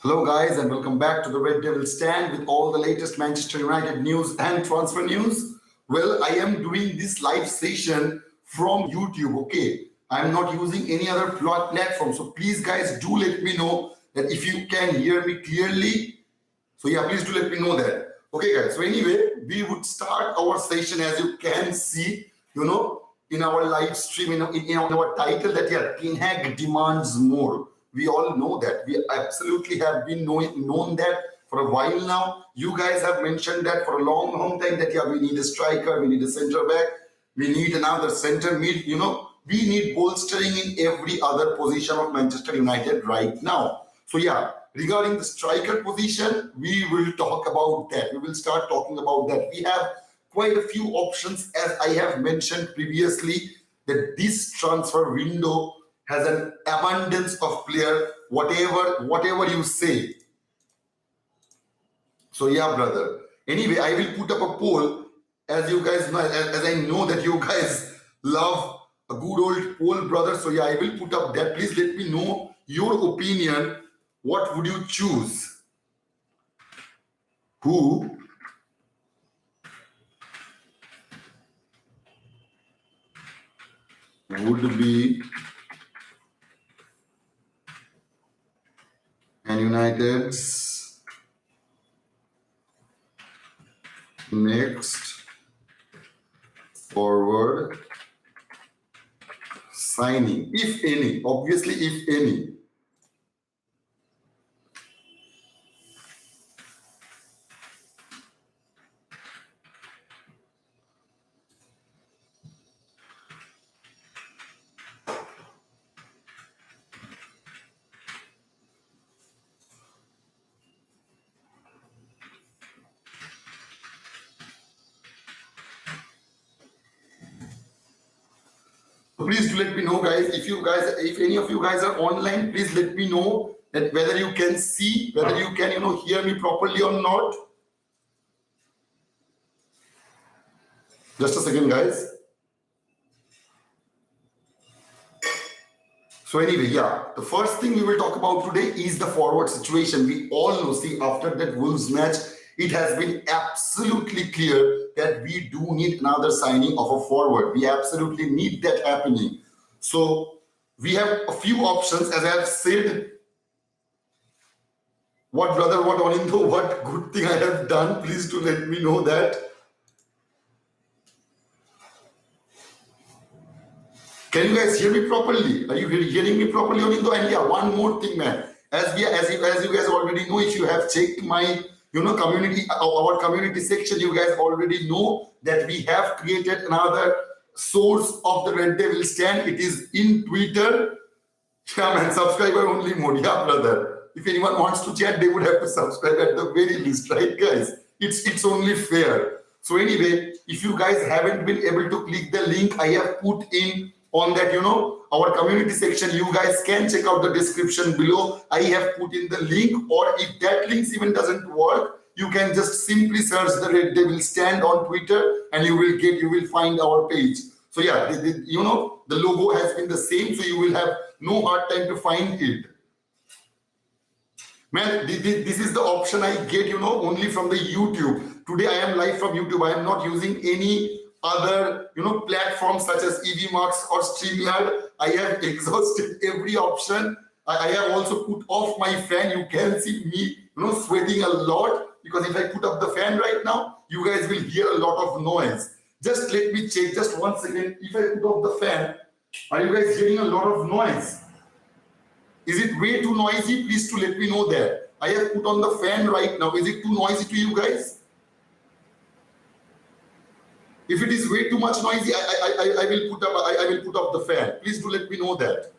Hello guys and welcome back to the Red Devil Stand with all the latest Manchester United news and transfer news. Well, I am doing this live session from YouTube, okay? I'm not using any other platform. So please guys do let me know that if you can hear me clearly. So yeah, please do let me know that. Okay guys, so anyway, we would start our session as you can see, in our live stream, in our title that yeah, TENHAG demands more. We all know that. We absolutely have been known that for a while now. You guys have mentioned that for a long time that yeah, we need a striker, we need a center back, we need another center mid, we need bolstering in every other position of Manchester United right now. So yeah, regarding the striker position, we will talk about that. We will start talking about that. We have quite a few options, as I have mentioned previously, that this transfer window has an abundance of player, whatever you say. So yeah, brother. Anyway, I will put up a poll, as you guys know, as I know that you guys love a good old poll, brother. So yeah, I will put up that. Please let me know your opinion. What would you choose? Who would be Man United's next forward signing, if any? Obviously, if any. So please do let me know, guys. If any of you guys are online, please let me know that whether you can see, whether you can, hear me properly or not. Just a second, guys. So anyway, yeah, the first thing we will talk about today is the forward situation. We all know, see, after that Wolves match, it has been absolutely clear that we do need another signing of a forward. We absolutely need that happening. So we have a few options, as I have said. What, brother, what, Anindo, what good thing I have done? Please do let me know that. Can you guys hear me properly? Are you hearing me properly, Anindo? And yeah, one more thing, man. As you guys already know, if you have checked my our community section, you guys already know that we have created another source of the Red Devil Stand. It is in Twitter. Yeah, man, subscriber only mode. Yeah, brother. If anyone wants to chat, they would have to subscribe at the very least, right, guys? It's only fair. So anyway, if you guys haven't been able to click the link I have put in on that, our community section, you guys can check out the description below. I have put in the link, or if that link even doesn't work, you can just simply search the Red Devil Stand on Twitter and you will find our page. So yeah, the logo has been the same, so you will have no hard time to find it. Man, this is the option I get, only from the YouTube. Today I am live from YouTube. I am not using any other platforms such as EVMAX or StreamYard. I have exhausted every option. I have also put off my fan. You can see me sweating a lot, because if I put up the fan right now, you guys will hear a lot of noise. Just let me check, just 1 second. If I put off the fan, are you guys hearing a lot of noise? Is it way too noisy? Please to let me know that. I have put on the fan right now. Is it too noisy to you guys? If it is way too much noisy, I will put up the fan. Please do let me know that.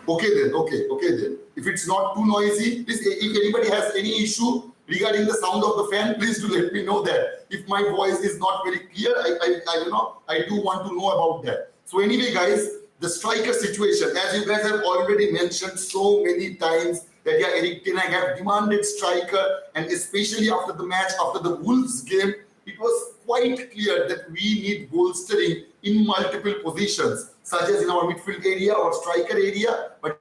Okay then. Okay then. If it's not too noisy, please. If anybody has any issue regarding the sound of the fan, please do let me know that. If my voice is not very clear, I do want to know about that. So anyway, guys, the striker situation, as you guys have already mentioned so many times, that yeah, Eric Ten Hag have demanded striker, and especially after the match, after the Wolves game, it was quite clear that we need bolstering in multiple positions. such as in our midfield area or striker area. But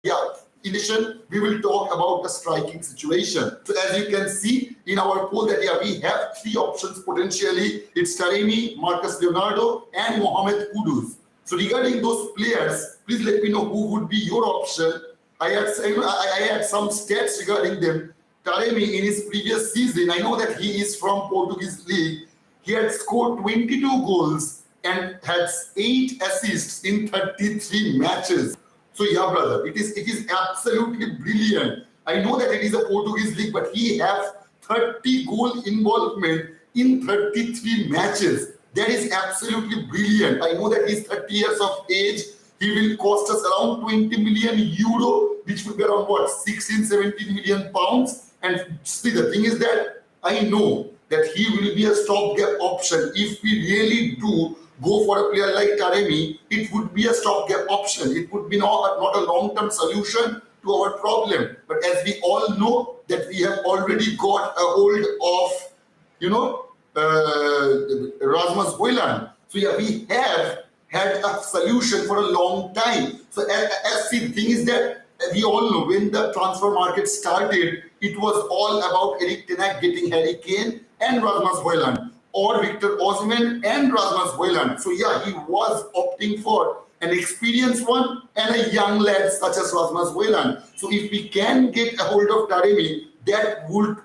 yeah, in addition, we will talk about the striking situation. So as you can see in our poll that yeah, we have three options potentially. It's Taremi, Marcus Leonardo, and Mohamed Kudus. So regarding those players, please let me know who would be your option. I had some stats regarding them. Taremi in his previous season, I know that he is from Portuguese league. He had scored 22 goals and had 8 assists in 33 matches. So yeah, brother, it is absolutely brilliant. I know that it is a Portuguese league, but he has 30 goal involvement in 33 matches. That is absolutely brilliant. I know that he's 30 years of age. He will cost us around 20 million euro, which would be around what, 16, 17 million pounds. And see, the thing is that I know that he will be a stopgap option. If we really do go for a player like Taremi, it would be a stopgap option. It would be not a long-term solution to our problem. But as we all know that we have already got a hold of, Rasmus Højlund. So yeah, we have had a solution for a long time. So as the thing is that we all know when the transfer market started, it was all about Erik ten Hag getting Harry Kane and Rasmus Højlund, or Victor Osimhen and Rasmus Højlund. So yeah, he was opting for an experienced one and a young lad such as Rasmus Højlund. So if we can get a hold of Taremi, that would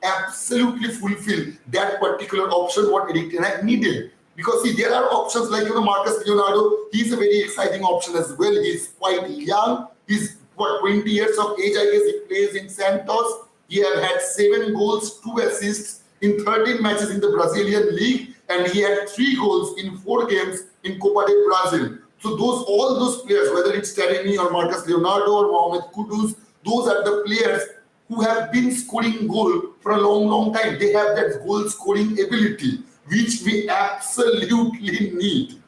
absolutely fulfill that particular option what Erik ten Hag needed. Because see, there are options like Marcus Leonardo. He's a very exciting option as well. He's quite young. He's 20 years of age, I guess. He plays in Santos. He has had 7 goals, 2 assists in 13 matches in the Brazilian league, and he had 3 goals in 4 games in Copa de Brazil. So all those players, whether it's Taremi or Marcus Leonardo or Mohamed Kudus, those are the players who have been scoring goal for a long time. They have that goal scoring ability, which we absolutely need.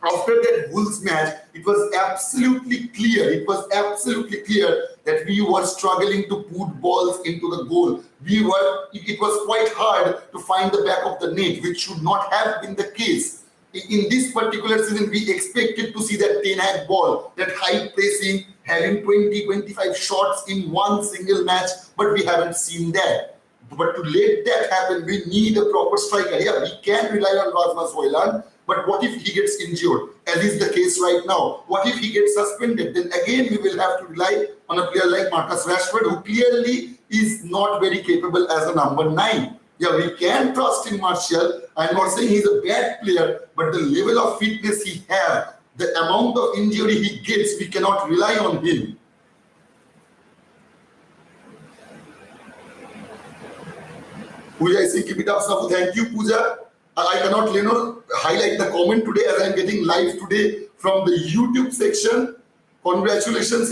After that Wolves match, it was absolutely clear. It was absolutely clear that we were struggling to put balls into the goal. It was quite hard to find the back of the net, which should not have been the case. In this particular season, we expected to see that Ten Hag ball, that high pressing, having 20-25 shots in one single match, but we haven't seen that. But to let that happen, we need a proper striker. Yeah, we can rely on Rasmus Højlund, but what if he gets injured, as is the case right now? What if he gets suspended? Then again, we will have to rely on a player like Marcus Rashford, who clearly is not very capable as a number 9. Yeah, we can trust in Martial. I'm not saying he's a bad player, but the level of fitness he has, the amount of injury he gets, we cannot rely on him. Pooja is saying, keep it up, Safu. Thank you, Pooja. I cannot, highlight the comment today as I'm getting live today from the YouTube section. Congratulations,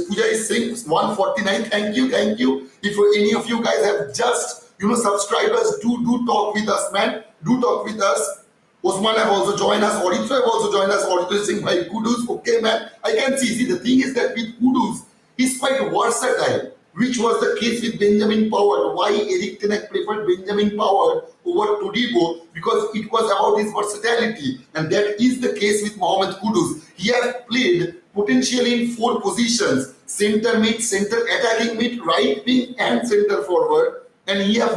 Pooja is saying 149. Thank you. If any of you guys have just, subscribed us, do talk with us, man. Do talk with us. Osman have also joined us. Audito have also joined us. Audito is saying, by Kudus. Okay, man. I can see. See, the thing is that with Kudus, he's quite versatile, which was the case with Benjamin Pavard. Why Erik ten Hag preferred Benjamin Pavard over Todibo? Because it was about his versatility. And that is the case with Mohamed Kudus. He has played potentially in 4 positions: center mid, center attacking mid, right wing, and center forward. And he has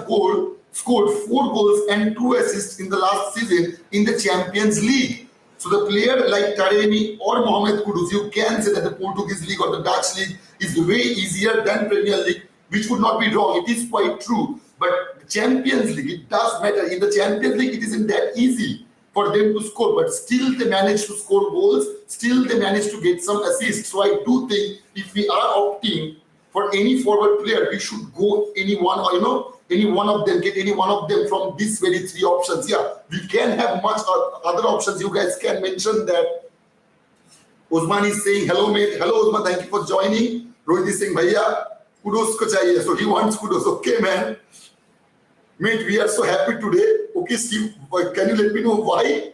scored 4 goals and 2 assists in the last season in the Champions League. So the player like Taremi or Mohamed Kudus, you can say that the Portuguese league or the Dutch league is way easier than Premier League, which would not be wrong. It is quite true. But the Champions League, it does matter. In the Champions League, it isn't that easy for them to score, but still they manage to score goals, still they manage to get some assists. So I do think if we are opting for any forward player, we should go any one, or any one of them, get any one of them from these very 3 options. Yeah, we can have much other options. You guys can mention that. Osman is saying, hello mate. Hello Osman, thank you for joining. Rohit is saying, bhaiya, kudos ko chahiye. So he wants kudos. Okay, man. Mate, we are so happy today. Okay, Steve, can you let me know why?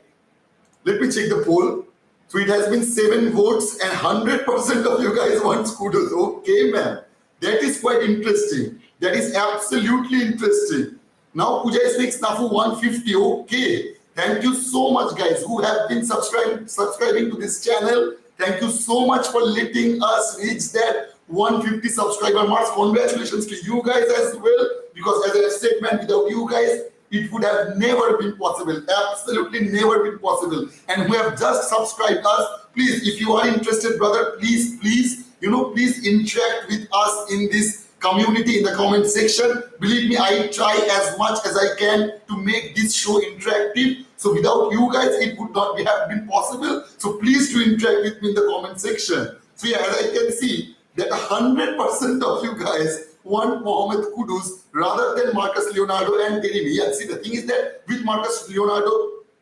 Let me check the poll. So it has been 7 votes and 100% of you guys want kudos. Okay, man. That is quite interesting. That is absolutely interesting. Now Pooja is saying Snafu 150. Okay. Thank you so much, guys, who have been subscribing to this channel. Thank you so much for letting us reach that 150 subscriber marks. Congratulations to you guys as well, because as I said, man, without you guys, it would have never been possible. Absolutely never been possible. And who have just subscribed us, please, if you are interested, brother, please, please interact with us in this community in the comment section. Believe me, I try as much as I can to make this show interactive. So without you guys, it would not have been possible. So please do interact with me in the comment section. So yeah, as I can see that 100% of you guys want Mohamed Kudus rather than Marcus Leonardo and Terry. Yeah, see, the thing is that with Marcus Leonardo,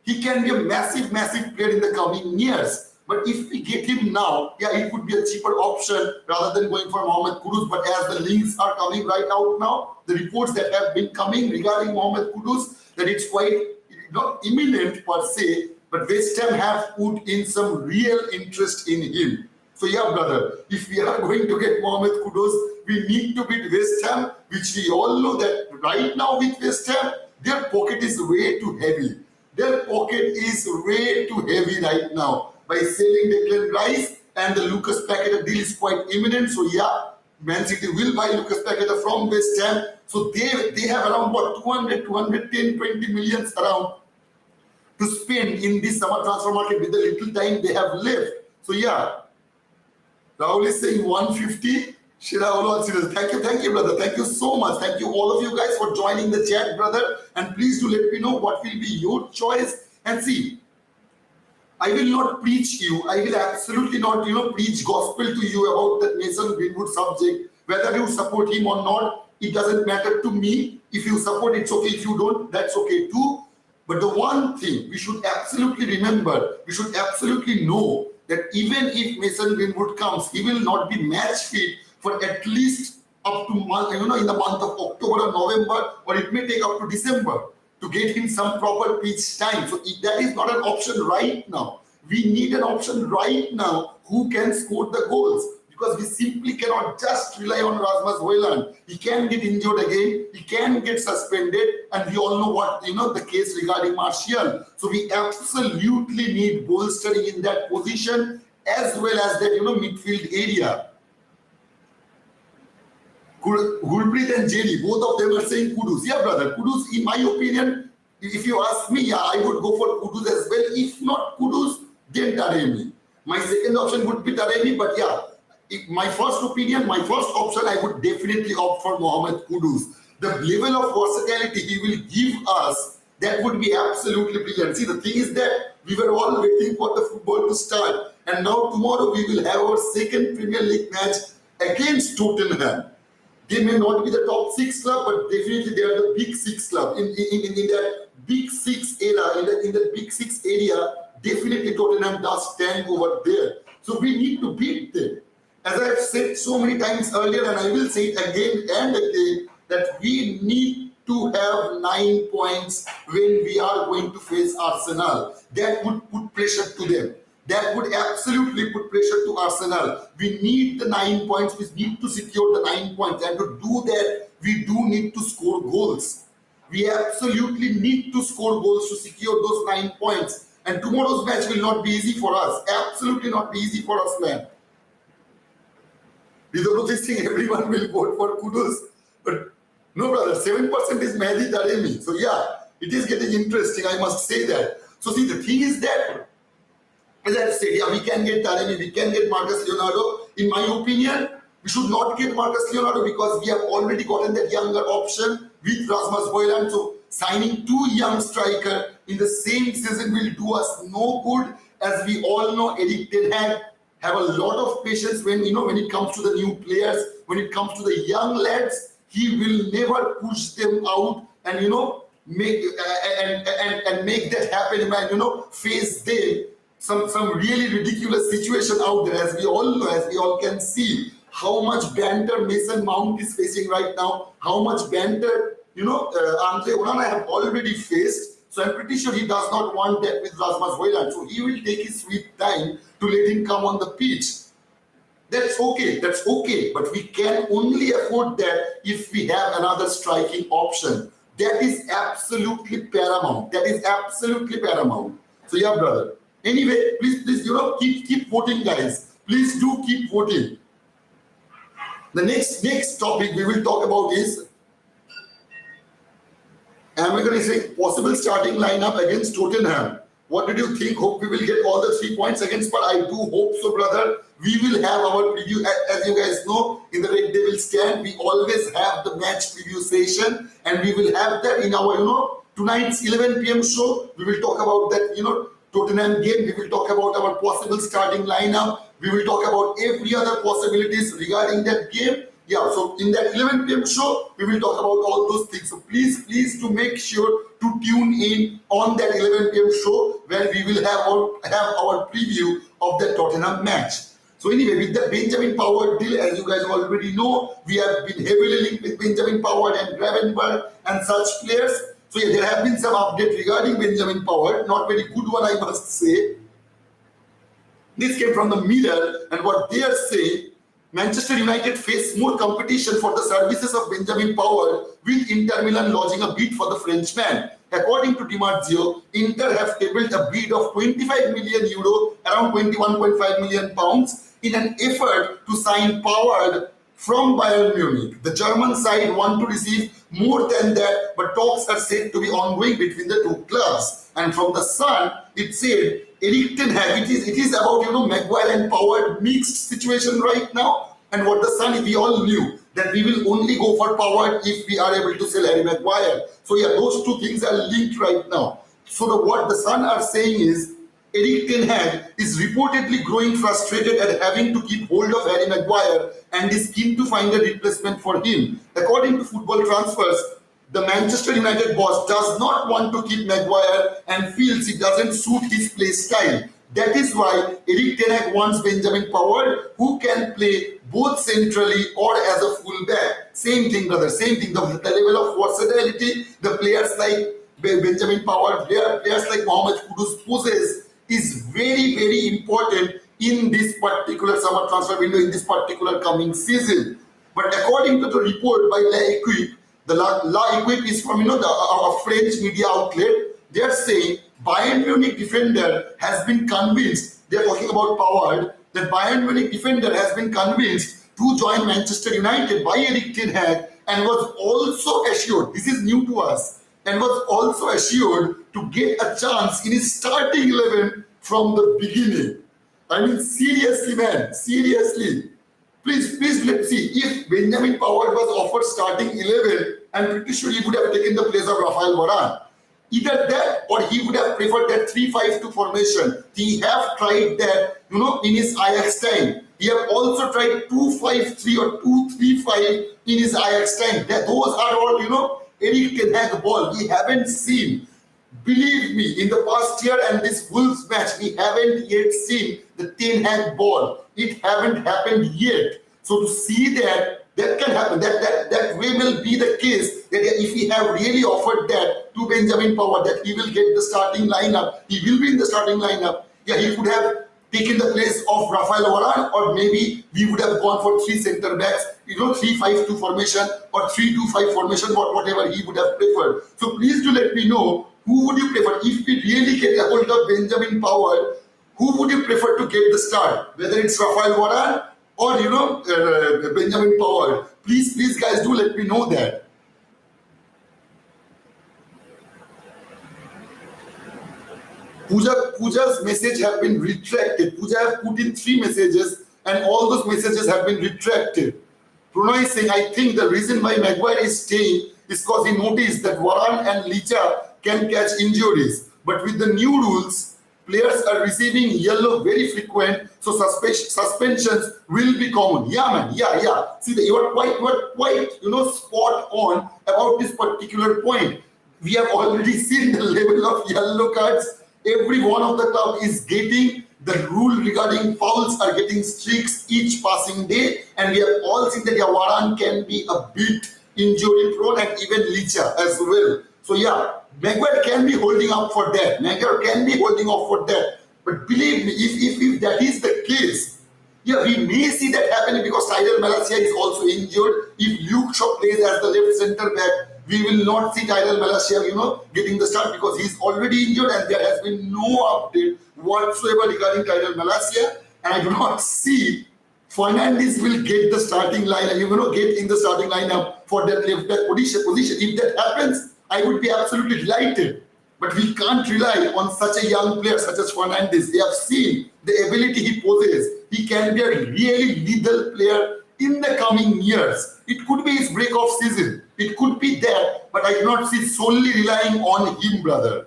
he can be a massive player in the coming years. But if we get him now, yeah, it would be a cheaper option rather than going for Mohamed Kudus. But as the links are coming right out now, the reports that have been coming regarding Mohamed Kudus, that it's quite not imminent per se, but West Ham have put in some real interest in him. So yeah, brother, if we are going to get Mohamed Kudus, we need to beat West Ham, which we all know that right now with West Ham, their pocket is way too heavy. Their pocket is way too heavy right now. By selling Declan Rice, and the Lucas Paqueta deal is quite imminent. So yeah, Man City will buy Lucas Paqueta from West Ham. So they have around what 200, 210, 20 millions around to spend in this summer transfer market with the little time they have left. So yeah, Rahul is saying 150. Thank you, brother. Thank you so much. Thank you, all of you guys, for joining the chat, brother. And please do let me know what will be your choice. And see, I will not preach you. I will absolutely not, preach gospel to you about that Mason Greenwood subject. Whether you support him or not, it doesn't matter to me. If you support, it's okay. If you don't, that's okay too. But the one thing we should absolutely remember, we should absolutely know that even if Mason Greenwood comes, he will not be match fit for at least up to month, in the month of October or November, or it may take up to December to get him some proper pitch time. So that is not an option right now. We need an option right now who can score the goals, because we simply cannot just rely on Rasmus Højlund. He can get injured again, he can get suspended, and we all know what the case regarding Martial. So we absolutely need bolstering in that position as well as that midfield area. Gulpreet and Jerry, both of them are saying Kudus. Yeah, brother, Kudus, in my opinion, if you ask me, yeah, I would go for Kudus as well. If not Kudus, then Taremi. My second option would be Taremi, but yeah, my first opinion, my first option, I would definitely opt for Mohamed Kudus. The level of versatility he will give us, that would be absolutely brilliant. See, the thing is that we were all waiting for the football to start, and now tomorrow we will have our second Premier League match against Tottenham. They may not be the top 6 club, but definitely they are the big 6 club. In that big 6 era, in the big 6 area, definitely Tottenham does stand over there. So we need to beat them. As I have said so many times earlier, and I will say it again and again, that we need to have 9 points when we are going to face Arsenal. That would put pressure to them. That would absolutely put pressure to Arsenal. We need the 9 points. We need to secure the 9 points. And to do that, we do need to score goals. We absolutely need to score goals to secure those 9 points. And tomorrow's match will not be easy for us. Absolutely not be easy for us, man. Without this thing, everyone will vote for Kudus. But no, brother, 7% is Mehdi Taremi. So yeah, it is getting interesting. I must say that. So see, the thing is that, as I said, yeah, we can get Taremi, we can get Marcus Leonardo. In my opinion, we should not get Marcus Leonardo because we have already gotten that younger option with Rasmus Højlund. So signing 2 young strikers in the same season will do us no good. As we all know, Erik TENHAG have a lot of patience when it comes to the new players, when it comes to the young lads. He will never push them out and make that happen and face them some really ridiculous situation out there. As we all know, as we all can see, how much banter Mason Mount is facing right now, how much banter Andre Onana have already faced. So I'm pretty sure he does not want that with Rasmus Højlund. So he will take his sweet time to let him come on the pitch. That's okay. But we can only afford that if we have another striking option. That is absolutely paramount. That is absolutely paramount. So yeah, brother. Anyway, please, keep voting, guys. Please do keep voting. The next topic we will talk about is, am I going to say possible starting lineup against Tottenham? What did you think? Hope we will get all the 3 points against, but I do hope so, brother. We will have our preview. As you guys know, in the Red Devil stand, we always have the match preview session, and we will have that in our, tonight's 11 p.m. show. We will talk about that, Tottenham game. We will talk about our possible starting lineup. We will talk about every other possibilities regarding that game. Yeah, so in that 11 p.m. show, we will talk about all those things. So please to make sure to tune in on that 11 p.m. show where we will have our preview of the Tottenham match. So anyway, with the Benjamin Pavard deal, as you guys already know, we have been heavily linked with Benjamin Pavard and Gravenberch and such players. So yeah, there have been some updates regarding Benjamin Pavard, not very good one, I must say. This came from the Mirror, and what they are saying, Manchester United face more competition for the services of Benjamin Pavard, with Inter Milan lodging a bid for the Frenchman. According to DiMarzio, Inter have tabled a bid of 25 million euro, around 21.5 million pounds, in an effort to sign Pavard from Bayern Munich. The German side want to receive more than that, but talks are said to be ongoing between the two clubs. And from the Sun, it said, Erik Ten Hag, it is about, Maguire and Pavard mixed situation right now. And what the Sun, we all knew that we will only go for Pavard if we are able to sell Harry Maguire. So yeah, those two things are linked right now. So what the Sun are saying is, Erik Ten Hag is reportedly growing frustrated at having to keep hold of Harry Maguire and is keen to find a replacement for him. According to Football Transfers, the Manchester United boss does not want to keep Maguire and feels it doesn't suit his play style. That is why Erik Ten Hag wants Benjamin Pavard, who can play both centrally or as a fullback. Same thing, brother. Same thing. The level of versatility the players like Benjamin Pavard, players like Mohamed Kudus possess is very, very important in this particular summer transfer window, in this particular coming season. But according to the report by L'Equipe, the L'Equipe is from a French media outlet. They are saying Bayern Munich defender has been convinced. They are talking about Pavard. That Bayern Munich defender has been convinced to join Manchester United by Erik Ten Hag and was also assured. This is new to us. And was also assured to get a chance in his starting 11 from the beginning. I mean, seriously, man, seriously. Please, let's see. If Benjamin Pavard was offered starting 11, I'm pretty sure he would have taken the place of Rafael Varane. Either that or he would have preferred that 3-5-2 formation. He have tried that, in his Ajax time. He have also tried 2-5-3 or 2-3-5 in his Ajax time. Those are all, Erik Ten Hag ball. We haven't seen, believe me, in the past year and this Wolves match, we haven't yet seen the Ten Hag ball. It haven't happened yet. So to see that can happen. That way will be the case. That if we have really offered that to Benjamin Pavard, that he will get the starting lineup. He will be in the starting lineup. Yeah, he could have taken the place of Rafael Varane, or maybe we would have gone for 3 centre backs, 3-5-2 formation or 3-2-5 formation, or whatever he would have preferred. So please do let me know, who would you prefer? If we really get a hold of Benjamin Pavard, who would you prefer to get the start? Whether it's Rafael Varane or Benjamin Pavard. Please guys, do let me know that. Pooja's message have been retracted. Pooja have put in 3 messages and all those messages have been retracted. Pranay is saying, I think the reason why Maguire is staying is because he noticed that Varane and Licha can catch injuries. But with the new rules, players are receiving yellow very frequent, so suspensions will be common. Yeah, man. Yeah. See, you are quite spot on about this particular point. We have already seen the level of yellow cards. Every one of the club is getting the rule regarding fouls are getting streaks each passing day, and we have all seen that Varane can be a bit injury prone, and even Licha as well. So yeah, Maguire can be holding up for that. But believe me, if that is the case, yeah, we may see that happening because Tyrell Malacia is also injured. If Luke Shaw plays as the left centre back, we will not see Tyrell Malacia, getting the start because he's already injured and there has been no update whatsoever regarding Tyrell Malacia. And I do not see Fernandes will get the starting line, get in the starting lineup for that left back position. If that happens, I would be absolutely delighted. But we can't rely on such a young player such as Fernandes. They have seen the ability he possesses. He can be a really lethal player in the coming years. It could be his break-off season. It could be that, but I do not see solely relying on him, brother.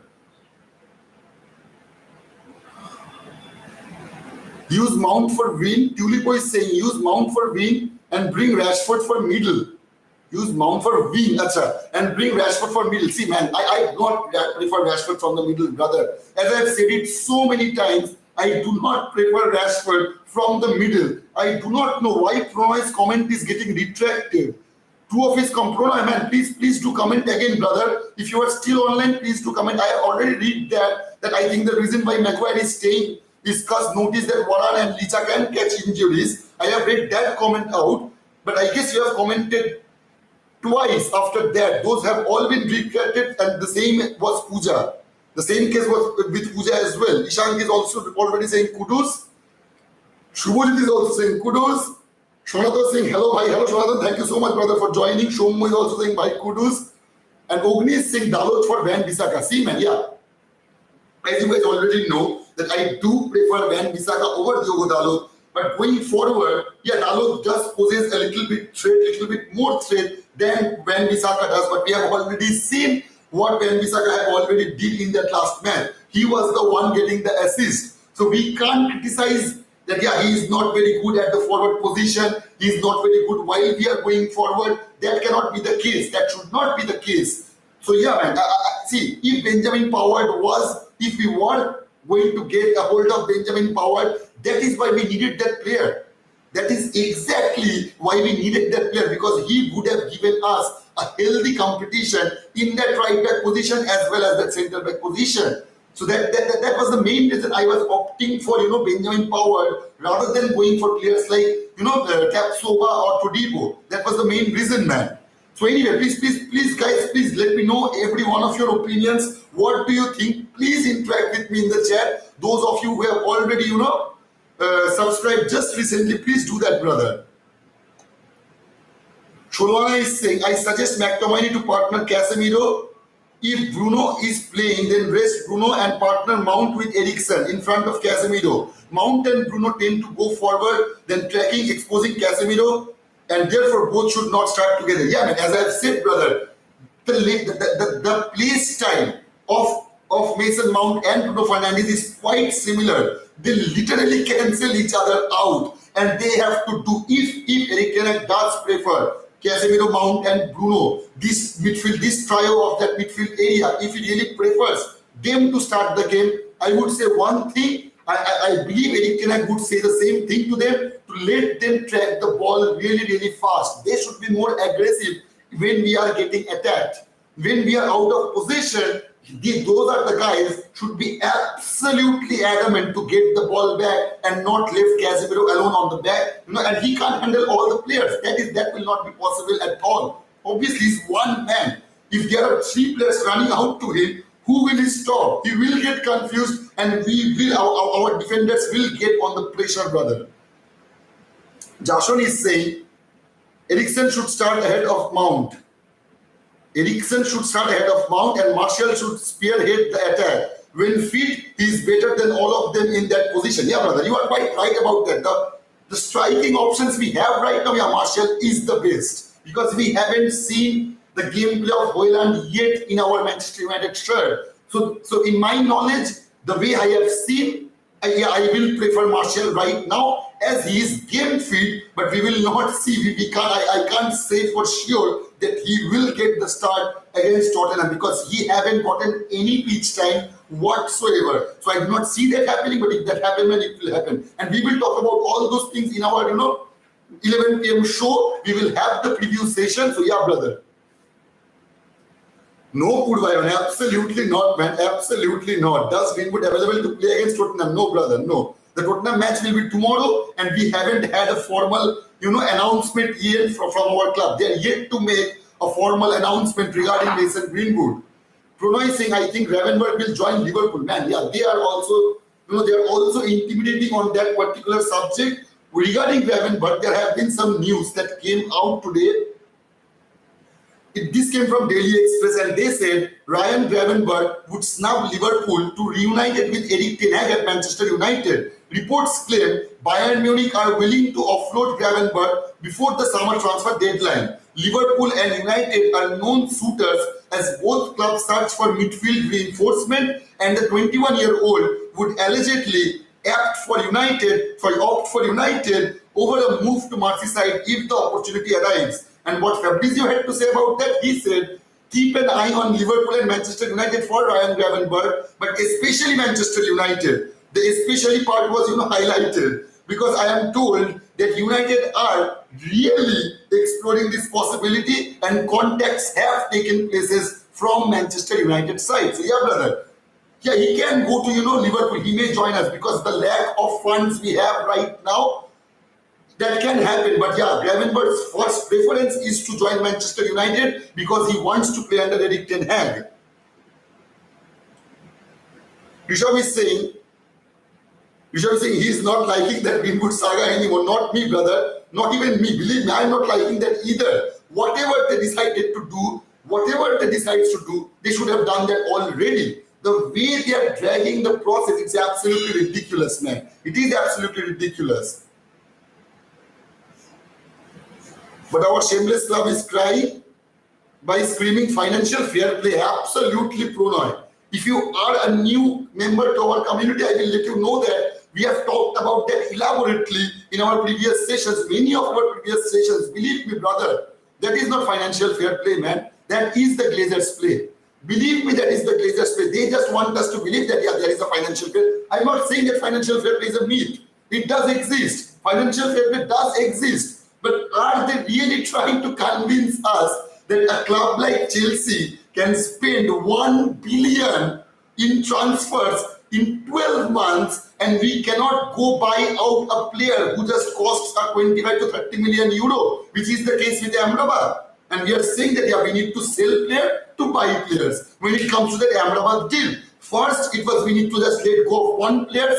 Use Mount for win. Tulipo is saying use Mount for win and bring Rashford for middle. Use Mount for win, and bring Rashford for middle. See, man, I do not prefer Rashford from the middle, brother. As I've said it so many times, I do not prefer Rashford from the middle. I do not know why Pronoy's comment is getting retracted. Two of his Pronoy, man, please do comment again, brother. If you are still online, please do comment. I already read that I think the reason why Maguire is staying is because notice that Varane and Licha can catch injuries. I have read that comment out, but I guess you have commented twice after that. Those have all been retracted, and the same was Pooja. The same case was with Pooja as well. Ishank is also already saying kudos. Shubhajit is also saying kudos. Shonata is saying hello, bhai. Hello, Shonata. Thank you so much, brother, for joining. Shomu is also saying bhai, kudos. And Ogni is saying Dalot for Van Bissaka. See, man, yeah. As you guys already know, that I do prefer Van Bissaka over Diogo Dalot. But going forward, yeah, Dalot does possess a little bit more threat than Van Bissaka does. But we have already seen what Van Bissaka have already did in that last match. He was the one getting the assist. So we can't criticize that, yeah, he is not very good at the forward position. He is not very good while we are going forward. That cannot be the case. That should not be the case. So, yeah, man, see, if Benjamin Pavard if we were going to get a hold of Benjamin Pavard, that is why we needed that player. That is exactly why we needed that player, because he would have given us a healthy competition in that right back position as well as that centre back position. So that was the main reason I was opting for Benjamin Pavard rather than going for players like Tapsoba or Todibo. That was the main reason, man. So anyway, please guys, please let me know every one of your opinions. What do you think? Please interact with me in the chat. Those of you who have already subscribed just recently, please do that, brother. Sholwana is saying, I suggest McTominay to partner Casemiro. If Bruno is playing, then rest Bruno and partner Mount with Eriksen in front of Casemiro. Mount and Bruno tend to go forward, then tracking, exposing Casemiro, and therefore both should not start together. Yeah, man, as I've said, brother, the play style of Mason Mount and Bruno Fernandes is quite similar. They literally cancel each other out, and they have to do, if Erik ten Hag does prefer Casemiro, Mount and Bruno, this midfield, this trio of that midfield area, if he really prefers them to start the game, I would say one thing, I believe Erik ten Hag would say the same thing to them, to let them track the ball really fast. They should be more aggressive when we are getting attacked. When we are out of position, those are the guys should be absolutely adamant to get the ball back and not leave Casemiro alone on the back. And he can't handle all the players. That will not be possible at all. Obviously, he's one man. If there are three players running out to him, who will he stop? He will get confused, and our defenders will get on the pressure, brother. Jashon is saying Eriksen should start ahead of Mount. Eriksen should start ahead of Mount, and Martial should spearhead the attack. When fit, he is better than all of them in that position. Yeah, brother, you are quite right about that. The striking options we have right now, yeah, Martial is the best, because we haven't seen the gameplay of Hojlund yet in our Manchester United shirt. So in my knowledge, the way I have seen, I will prefer Martial right now as he is game fit, but we will not see. I can't say for sure that he will get the start against Tottenham, because he haven't gotten any pitch time whatsoever. So I do not see that happening, but if that happens, then it will happen. And we will talk about all those things in our 11 p.m. show. We will have the preview session. So yeah, brother. No, Purvayan, absolutely not, man. Absolutely not. Does Greenwood available to play against Tottenham? No, brother, no. The Tottenham match will be tomorrow, and we haven't had a formal, announcement yet from our club. They are yet to make a formal announcement regarding Mason Greenwood. Pranay saying, I think Gravenberch will join Liverpool. Man, yeah, they are also, they are also intimidating on that particular subject. Regarding Gravenberch, there have been some news that came out today. This came from Daily Express, and they said Ryan Gravenberch would snub Liverpool to reunite it with Erik ten Hag at Manchester United. Reports claim Bayern Munich are willing to offload Gravenberch before the summer transfer deadline. Liverpool and United are known suitors as both clubs search for midfield reinforcement, and the 21-year-old would allegedly opt for United over a move to Merseyside if the opportunity arrives. And what Fabrizio had to say about that, he said, keep an eye on Liverpool and Manchester United for Ryan Gravenberch, but especially Manchester United. The especially part was, highlighted, because I am told that United are really exploring this possibility, and contacts have taken places from Manchester United side. So yeah, brother. Yeah, he can go to, Liverpool. He may join us because the lack of funds we have right now, that can happen. But yeah, Gravenberch's first preference is to join Manchester United because he wants to play under Erik ten Hag. Rishabh is saying he is not liking that Greenwood saga anymore. Not me, brother. Not even me. Believe me, I am not liking that either. Whatever they decides to do, they should have done that already. The way they are dragging the process, it's absolutely ridiculous, man. It is absolutely ridiculous. But our shameless club is crying by screaming financial fair play. Absolutely, Pranay. If you are a new member to our community, I will let you know that we have talked about that elaborately in our previous sessions. Many of our previous sessions, believe me, brother, that is not financial fair play, man. That is the Glazers' play. Believe me, that is the Glazers' play. They just want us to believe that, yeah, there is a financial fair. I'm not saying that financial fair play is a myth. It does exist. Financial fair play does exist. But are they really trying to convince us that a club like Chelsea can spend 1 billion in transfers in 12 months and we cannot go buy out a player who just costs 25 to 30 million euro, which is the case with Amrabat? And we are saying that, yeah, we need to sell players to buy players when it comes to the Amrabat deal. First, it was we need to just let go of one player,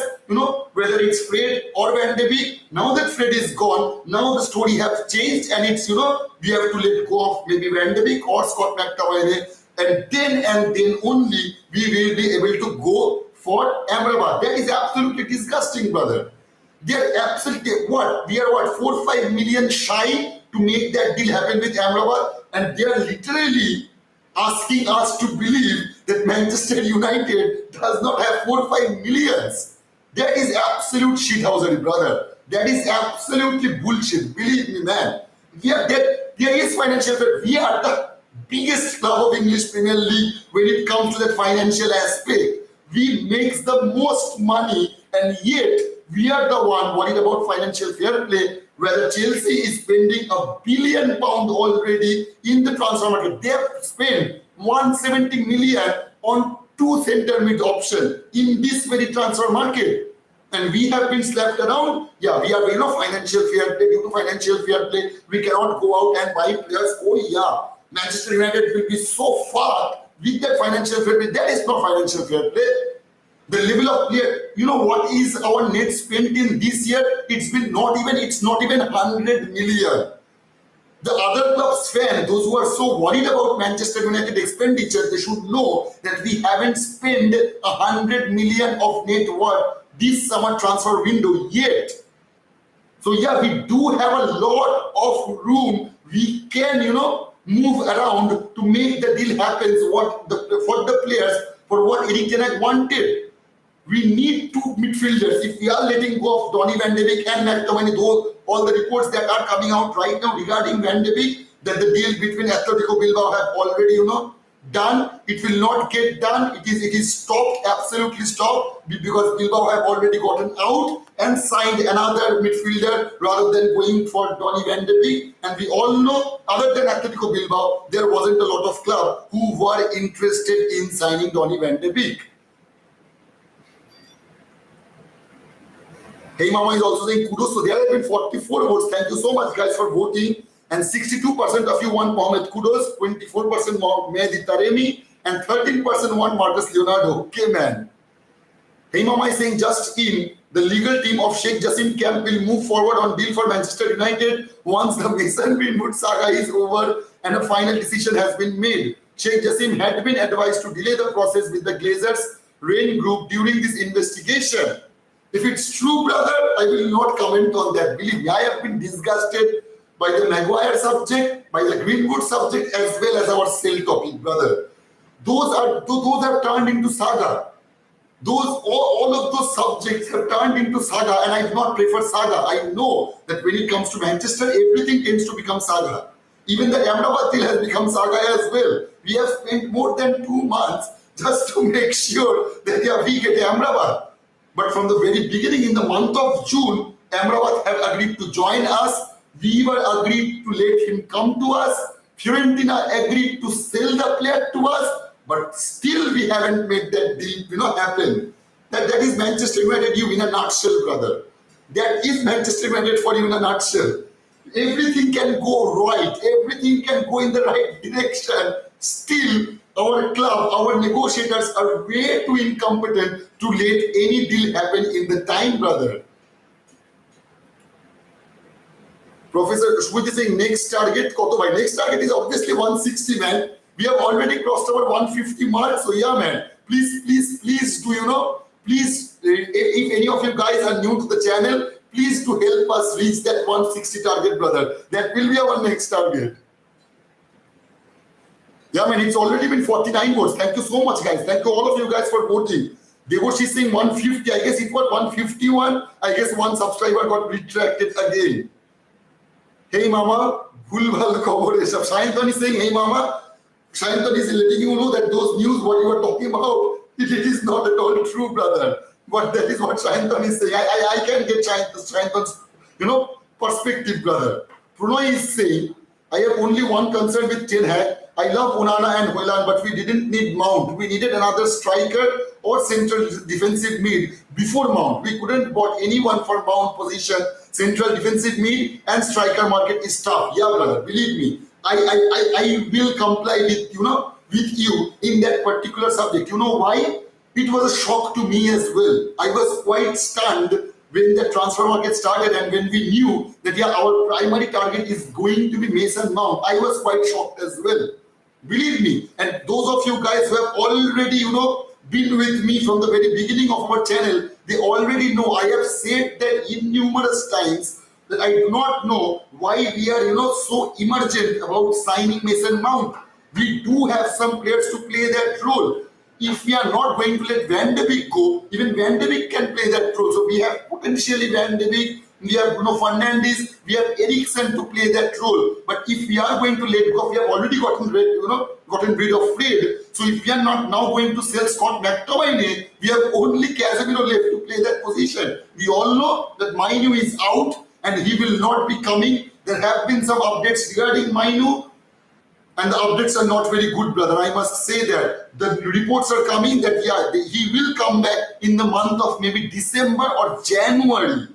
whether it's Fred or Van de Beek. Now that Fred is gone, now the story has changed, and it's, we have to let go of maybe Van de Beek or Scott McTominay, and then only we will be able to go for Amrabat. That is absolutely disgusting, brother. They are absolutely, we are 4 or 5 million shy to make that deal happen with Amrabat, and they are literally asking us to believe that Manchester United does not have 4 or 5 millions. That is absolute shithousery, brother. That is absolutely bullshit. Believe me, man. There is financial fair. We are the biggest club of English Premier League when it comes to that financial aspect. We make the most money, and yet we are the one worried about financial fair play, whether Chelsea is spending £1 billion already in the transfer market. They have spent 170 million on 2 centre mid option in this very transfer market. And we have been slapped around. Yeah, we are, financial fair play. Due to financial fair play, we cannot go out and buy players. Oh yeah, Manchester United will be so far with that financial fair play. That is not financial fair play. The level of player, what is our net spent in this year? It's not even 100 million. The other clubs fan, those who are so worried about Manchester United expenditure, they should know that we haven't spent 100 million of net worth this summer transfer window yet. So yeah, we do have a lot of room. We can, move around to make the deal happen for the players, for what Erik ten Hag wanted. We need 2 midfielders. If we are letting go of Donny Van de Beek and McTominay, all the reports that are coming out right now regarding Van de Beek, that the deal between Atletico Bilbao have already, done. It will not get done. It is stopped, absolutely stopped, because Bilbao have already gotten out and signed another midfielder rather than going for Donny Van de Beek. And we all know, other than Atletico Bilbao, there wasn't a lot of clubs who were interested in signing Donny Van de Beek. Hey Mama is also saying kudos. So there have been 44 votes. Thank you so much, guys, for voting. and 62% of you want Mohamed Kudus, 24% Mehdi Taremi, and 13% want Marcus Leonardo. Okay, man. Hey Mama is saying just in, the legal team of Sheikh Jassim Camp will move forward on deal for Manchester United once the Mason Greenwood saga is over and a final decision has been made. Sheikh Jassim had been advised to delay the process with the Glazers Rain Group during this investigation. If it's true, brother, I will not comment on that. Believe me, I have been disgusted by the Maguire subject, by the Greenwood subject, as well as our sale topic, brother. Those have turned into saga. All of those subjects have turned into saga, and I do not prefer saga. I know that when it comes to Manchester, everything tends to become saga. Even the Amrabat deal has become saga as well. We have spent more than 2 months just to make sure that we get Amrabat. But from the very beginning, in the month of June, Amrabat had agreed to join us. We were agreed to let him come to us. Fiorentina agreed to sell the player to us. But still we haven't made that deal, happen. That is Manchester United you in a nutshell, brother. That is Manchester United for you in a nutshell. Everything can go right. Everything can go in the right direction. Still, our club, our negotiators are way too incompetent to let any deal happen in the time, brother. Professor Shmut is saying next target, Koto bhai. Next target is obviously 160, man. We have already crossed our 150 mark. So yeah, man, please do, please, if any of you guys are new to the channel, please to help us reach that 160 target, brother. That will be our next target. Yeah, man, it's already been 49 votes. Thank you so much, guys. Thank you all of you guys for voting. Devosh is saying 150. I guess it was 151. I guess one subscriber got retracted again. Hey, Mama. Bhulbhal khobor esab. Sayantan is saying, hey, Mama. Sayantan is letting you know that those news, what you are talking about, it is not at all true, brother. But that is what Sayantan is saying. I can get Sayantan's, perspective, brother. Prunoy is saying, I have only one concern with TENHAG. I love Onana and Hojlund, but we didn't need Mount. We needed another striker or central defensive mid before Mount. We couldn't bought anyone for Mount position. Central defensive mid and striker market is tough. Yeah, brother, believe me. I will comply with you in that particular subject. You know why? It was a shock to me as well. I was quite stunned when the transfer market started and when we knew that our primary target is going to be Mason Mount. I was quite shocked as well. Believe me. And those of you guys who have already, been with me from the very beginning of our channel, they already know I have said that in numerous times that I do not know why we are, so emergent about signing Mason Mount. We do have some players to play that role. If we are not going to let Van de Beek go, even Van de Beek can play that role. So we have potentially Van de Beek, we have Bruno Fernandes, we have Eriksen to play that role. But if we are going to let go, we have already gotten rid of Fred. So if we are not now going to sell Scott McTominay, we have only Casemiro left to play that position. We all know that Mainu is out and he will not be coming. There have been some updates regarding Mainu, and the updates are not very good, brother. I must say that the reports are coming that he will come back in the month of maybe December or January.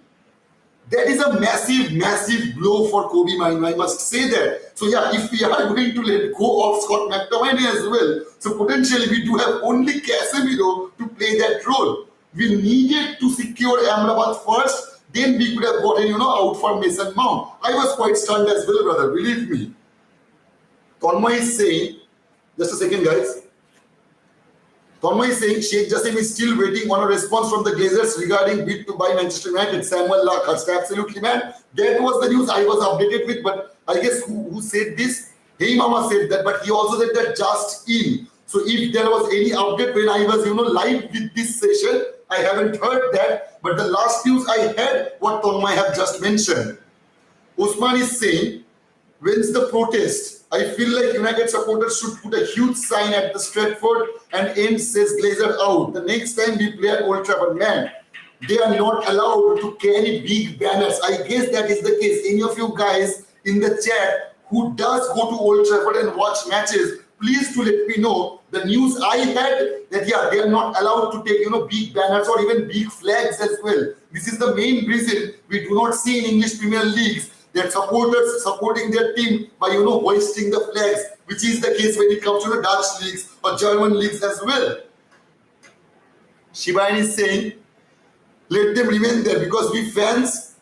That is a massive blow for Kobe Mainu, I must say that. So yeah, if we are going to let go of Scott McTominay as well, so potentially we do have only Casemiro to play that role. We needed to secure Amrabat first, then we could have gotten, out for Mason Mount. I was quite stunned as well, brother, believe me. Tonma is saying, just a second, guys. Tonma is saying Sheikh Jassim is still waiting on a response from the Glazers regarding bid to buy Manchester United. Samuel Lackhurst, absolutely, man. That was the news I was updated with, but I guess who said this? Hey Mama said that, but he also said that just in. So if there was any update when I was, live with this session, I haven't heard that. But the last news I had, what Tonma have just mentioned. Usman is saying, when's the protest? I feel like United supporters should put a huge sign at the Stratford and end says Glazer out. The next time we play at Old Trafford, man, they are not allowed to carry big banners. I guess that is the case. Any of you guys in the chat who does go to Old Trafford and watch matches, please to let me know. The news I had that they are not allowed to take big banners or even big flags as well. This is the main reason we do not see in English Premier Leagues their supporters supporting their team by hoisting the flags, which is the case when it comes to the Dutch leagues or German leagues as well. Shibayan is saying, let them remain there because we fans,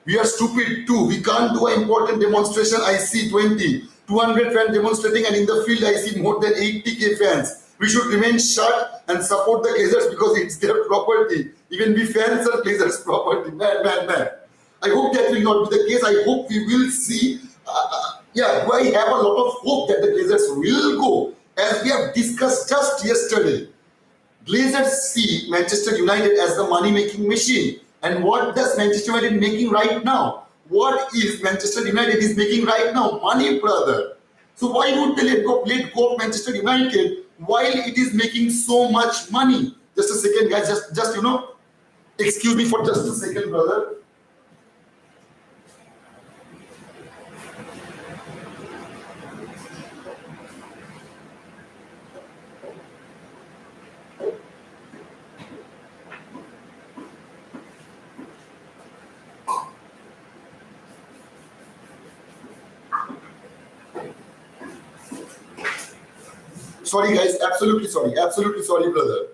we are stupid too. We can't do an important demonstration. I see 200 fans demonstrating, and in the field I see more than 80k fans. We should remain shut and support the Glazers because it's their property. Even we fans are Glazers' property. Man. I hope that will not be the case. I hope we will see. I have a lot of hope that the Glazers will go. As we have discussed just yesterday, Glazers see Manchester United as the money-making machine. And what does Manchester United making right now? What is Manchester United is making right now? Money, brother. So why would they let go of Manchester United while it is making so much money? Just a second, guys. Just excuse me for just a second, brother. Sorry, guys. Absolutely sorry, brother.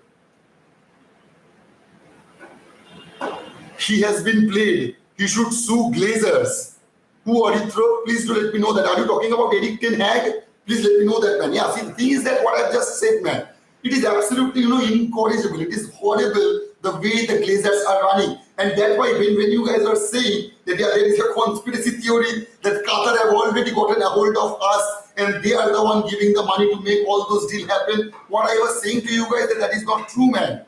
He has been played. He should sue Glazers. Who are you? Please do let me know that. Are you talking about Eric TENHAG? Please let me know that, man. Yeah, see, the thing is that what I've just said, man. It is absolutely, incorrigible. It is horrible the way the Glazers are running. And that's why when you guys are saying that there is a conspiracy theory that Qatar have already gotten a hold of us and they are the one giving the money to make all those deals happen, what I was saying to you guys that is not true, man.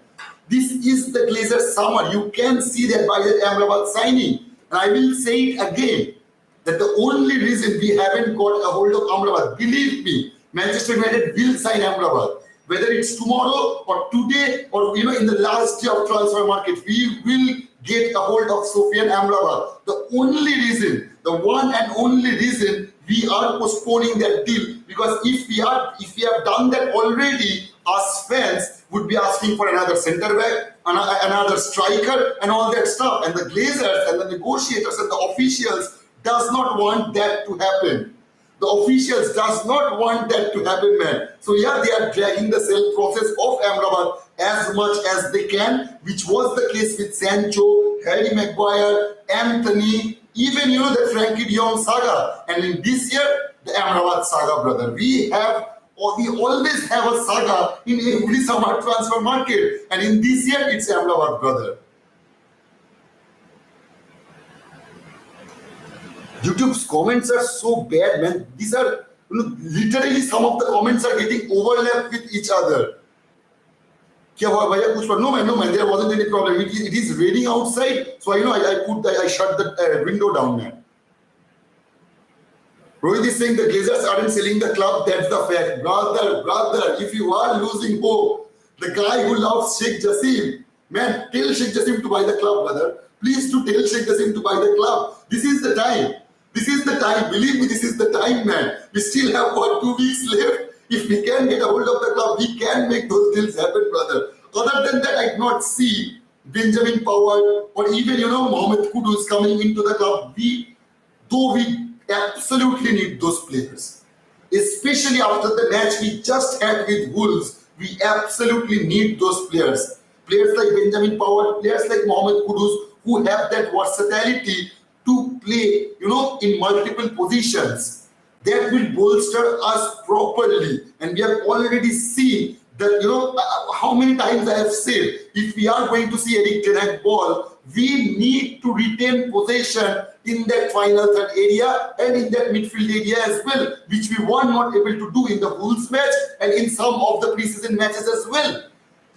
This is the Glazers summer. You can see that by the Amrabat signing. And I will say it again, that the only reason we haven't got a hold of Amrabat, believe me, Manchester United will sign Amrabat. Whether it's tomorrow or today or in the last day of transfer market, we will get a hold of Sofian Amrabat. The only reason, the one and only reason we are postponing that deal, because if we have done that already, us fans would be asking for another centre back, another striker, and all that stuff. And the Glazers and the negotiators and the officials does not want that to happen. The officials does not want that to happen, man. So yeah, they are dragging the sale process of Amrabat as much as they can, which was the case with Sancho, Harry Maguire, Anthony, even the Frankie de Jong saga. And in this year, the Amrabat saga, brother. We always have a saga in every summer transfer market. And in this year, it's Amrabat, brother. YouTube's comments are so bad, man. These are literally some of the comments are getting overlapped with each other. No man, there wasn't any problem. It is raining outside, so I shut the window down, man. Rohit is saying the Glazers aren't selling the club. That's the fact, brother. If you are losing hope, the guy who loves Sheikh Jassim, man, tell Sheikh Jassim to buy the club, brother. Please do tell Sheikh Jassim to buy the club. This is the time. This is the time. Believe me, this is the time, man. We still have 2 weeks left. If we can get a hold of the club, we can make those deals happen, brother. Other than that, I do not see Benjamin Pavard or even, Mohamed Kudus coming into the club. We absolutely need those players. Especially after the match we just had with Wolves, we absolutely need those players. Players like Benjamin Pavard, players like Mohamed Kudus, who have that versatility to play, in multiple positions. That will bolster us properly. And we have already seen that, how many times I have said, if we are going to see Eric TENHAG ball, we need to retain possession in that final third area and in that midfield area as well, which we were not able to do in the Wolves match and in some of the preseason matches as well.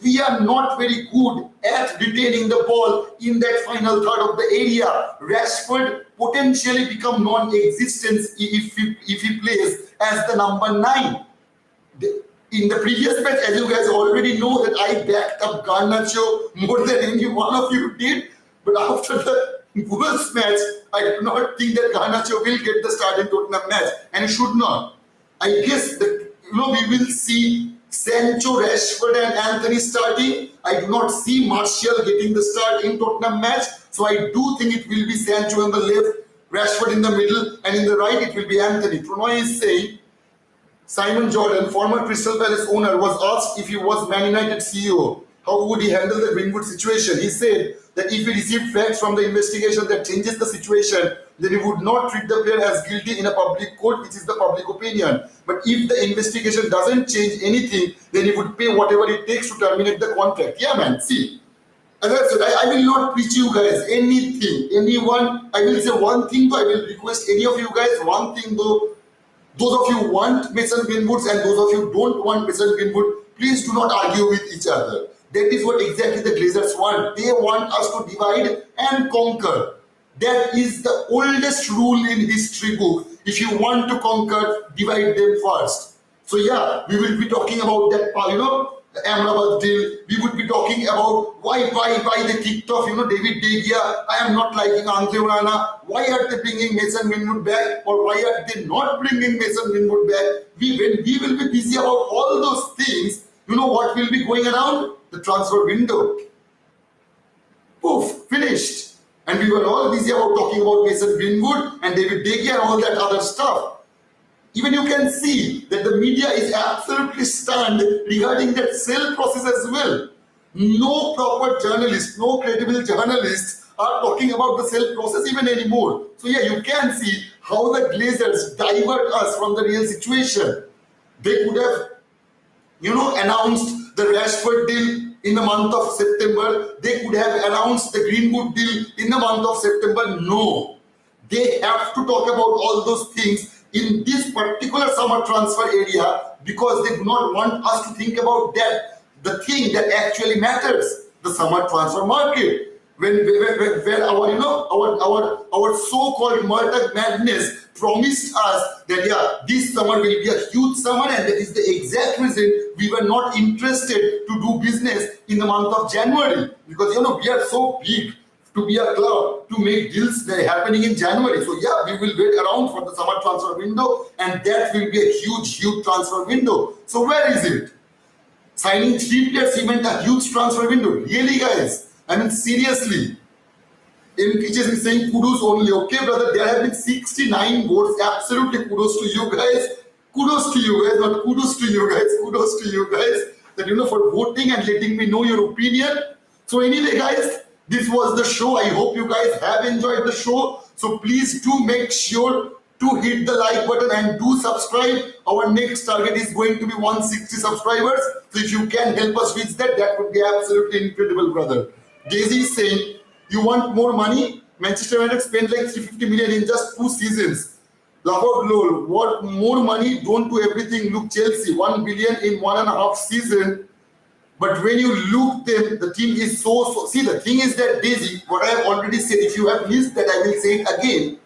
We are not very good at retaining the ball in that final third of the area. Rashford potentially become non-existent if he plays as the number 9. In the previous match, as you guys already know, that I backed up Garnacho more than any one of you did. But after the Wolves match, I do not think that Garnacho will get the start in Tottenham match, and he should not. I guess we will see Sancho, Rashford and Anthony starting. I do not see Martial getting the start in Tottenham match. So I do think it will be Sancho on the left, Rashford in the middle, and in the right it will be Anthony. Prannoy is saying, Simon Jordan, former Crystal Palace owner, was asked if he was Man United CEO, how would he handle the Greenwood situation? He said that if he received facts from the investigation that changes the situation, then he would not treat the player as guilty in a public court, which is the public opinion. But if the investigation doesn't change anything, then he would pay whatever it takes to terminate the contract. Yeah, man, see. As I said, I will not preach you guys anything, anyone. I will say one thing though, I will request any of you guys one thing though. Those of you want Mason Greenwoods and those of you don't want Mason Greenwood, please do not argue with each other. That is what exactly the Glazers want. They want us to divide and conquer. That is the oldest rule in history book. If you want to conquer, divide them first. So yeah, we will be talking about that, the Amrabat deal. We would be talking about why they kicked off, David De Gea. I am not liking Andre Onana. Why are they bringing Mason Greenwood back, or why are they not bringing Mason Greenwood back? We will be busy about all those things. You know what will be going around? The transfer window. Poof, finished. And we were all busy about talking about Mason Greenwood and David De Gea and all that other stuff. Even you can see that the media is absolutely stunned regarding that sale process as well. No proper journalists, no credible journalists are talking about the sale process even anymore. So yeah, you can see how the Glazers divert us from the real situation. They could have, announced the Rashford deal in the month of September. They could have announced the Greenwood deal in the month of September. No. They have to talk about all those things in this particular summer transfer area because they do not want us to think about that, the thing that actually matters, the summer transfer market. Where our so-called Murtagh madness promised us that this summer will be a huge summer, and that is the exact reason we were not interested to do business in the month of January, because we are so big to be a club to make deals that are happening in January. So yeah, we will wait around for the summer transfer window, and that will be a huge transfer window. So where is it? Signing 3 players meant a huge transfer window. Really, guys? I mean, seriously. Teachers is saying kudos only. Okay, brother, there have been 69 votes. Absolutely kudos to you guys. Kudos to you guys, not kudos to you guys. Kudos to you guys that, for voting and letting me know your opinion. So anyway, guys, this was the show. I hope you guys have enjoyed the show. So please do make sure to hit the like button and do subscribe. Our next target is going to be 160 subscribers. So if you can help us reach that, that would be absolutely incredible, brother. Daisy is saying, you want more money? Manchester United spent like 350 million in just 2 seasons. Laugh out lol. What more money? Don't do everything. Look, Chelsea, 1 billion in 1.5 seasons. But when you look them, the team is so. See, the thing is that, Daisy, what I have already said, if you have missed that, I will say it again.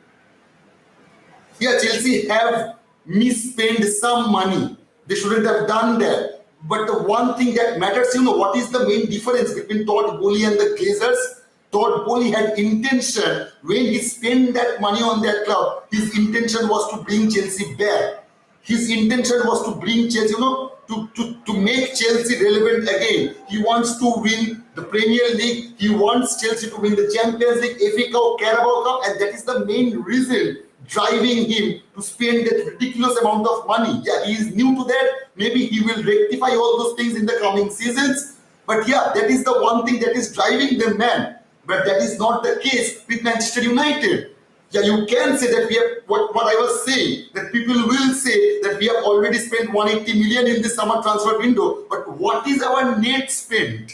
Yeah, Chelsea have misspent some money. They shouldn't have done that. But the one thing that matters, what is the main difference between Todd Boehly and the Glazers? Todd Boehly had intention. When he spent that money on that club, his intention was to bring Chelsea back. His intention was to bring Chelsea, to make Chelsea relevant again. He wants to win the Premier League. He wants Chelsea to win the Champions League, FA Cup, Carabao Cup, and that is the main reason driving him to spend that ridiculous amount of money. Yeah, he is new to that. Maybe he will rectify all those things in the coming seasons. But yeah, that is the one thing that is driving them, man. But that is not the case with Manchester United. Yeah, you can say that we have, what I was saying, that people will say that we have already spent 180 million in this summer transfer window. But what is our net spend?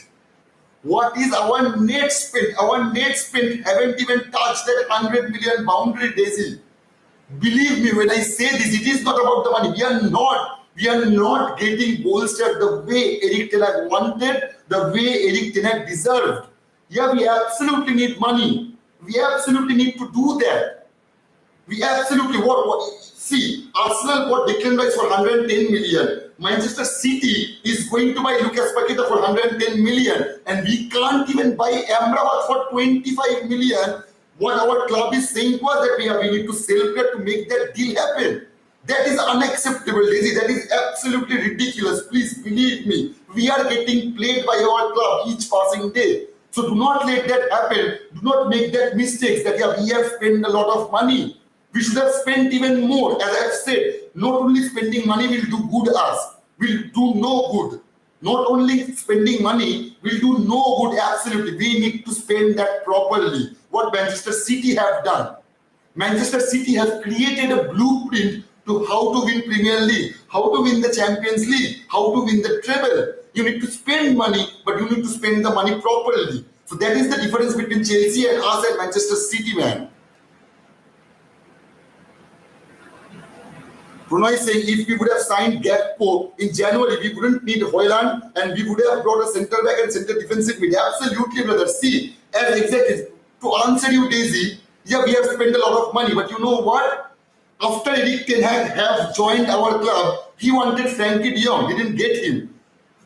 What is our net spend? Our net spend haven't even touched that 100 million boundary, Daisy. Believe me when I say this, it is not about the money. We are not getting bolstered the way Erik Ten Hag wanted, the way Erik Ten Hag deserved. Yeah, we absolutely need money. We absolutely need to do that. We absolutely see, Arsenal bought Declan Rice for 110 million. Manchester City is going to buy Lucas Paqueta for 110 million, and we can't even buy Amrabat for 25 million. What our club is saying was that we need to sell player to make that deal happen. That is unacceptable, Daisy. That is absolutely ridiculous. Please believe me. We are getting played by our club each passing day. So do not let that happen. Do not make that mistakes that we have spent a lot of money. We should have spent even more. As I have said, not only spending money will do good us, will do no good. Not only spending money will do no good, absolutely. We need to spend that properly. What Manchester City have done. Manchester City has created a blueprint to how to win Premier League, how to win the Champions League, how to win the treble. You need to spend money, but you need to spend the money properly. So that is the difference between Chelsea and us at Manchester City, man. Pranay is saying if we would have signed Gakpo in January, we wouldn't need Højlund and we would have brought a centre back and centre defensive mid. Absolutely, brother. See, as exactly to answer you, Daisy, yeah, we have spent a lot of money, but you know what? After Erik Ten Hag have joined our club, he wanted Frankie de Jong, didn't get him.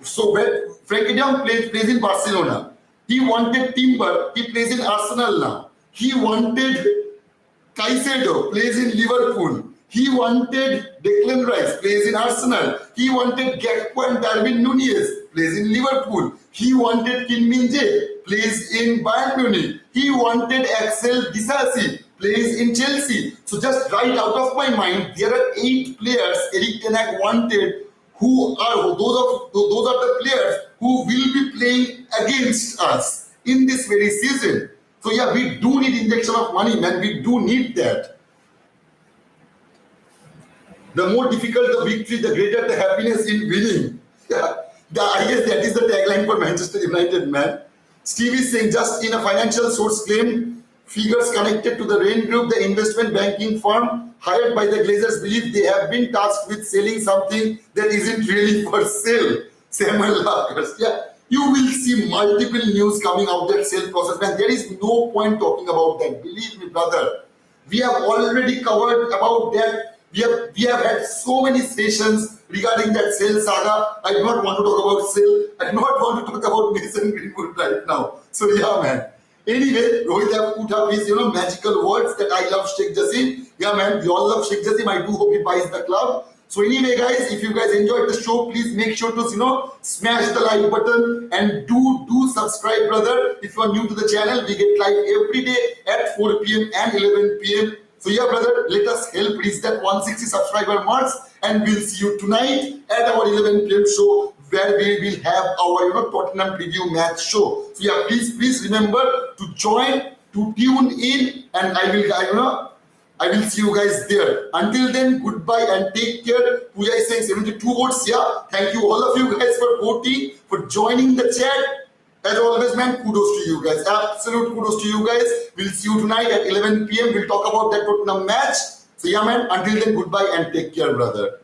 So when Frankie de Jong plays in Barcelona, he wanted Timber, he plays in Arsenal now. He wanted Caicedo, plays in Liverpool. He wanted Declan Rice, plays in Arsenal. He wanted Gakpo and Darwin Núñez, plays in Liverpool. He wanted Kim Min-jae, plays in Bayern Munich. He wanted Axel Disasi, plays in Chelsea. So just right out of my mind, there are 8 players Erik Ten Hag wanted who are those are the players who will be playing against us in this very season. So yeah, we do need injection of money, man. We do need that. The more difficult the victory, the greater the happiness in winning. Yeah. I guess that is the tagline for Manchester United, man. Steve is saying, just in a financial source claim, figures connected to the Rain Group, the investment banking firm hired by the Glazers, believe they have been tasked with selling something that isn't really for sale. Samuel Larkers. Yeah, you will see multiple news coming out that sale process, man. There is no point talking about that. Believe me, brother. We have already covered about that. We have had so many sessions regarding that sale saga. I do not want to talk about sale. I do not want to talk about Mason Greenwood right now. So yeah, man. Anyway, Rohit have put up his magical words that I love Sheikh Jassim. Yeah, man. We all love Sheikh Jassim. I do hope he buys the club. So anyway, guys, if you guys enjoyed the show, please make sure to smash the like button and do subscribe, brother. If you are new to the channel, we get live every day at 4 p.m. and 11 p.m. So yeah, brother, let us help reach that 160 subscriber marks, and we'll see you tonight at our 11 p.m. show where we will have our Tottenham preview match show. So yeah, please remember to join, to tune in, and I will see you guys there. Until then, goodbye and take care. Pooja is saying 72 votes. Yeah, thank you all of you guys for voting, for joining the chat. As always, man, kudos to you guys. Absolute kudos to you guys. We'll see you tonight at 11 p.m. We'll talk about that Tottenham match. So yeah, man, until then, goodbye and take care, brother.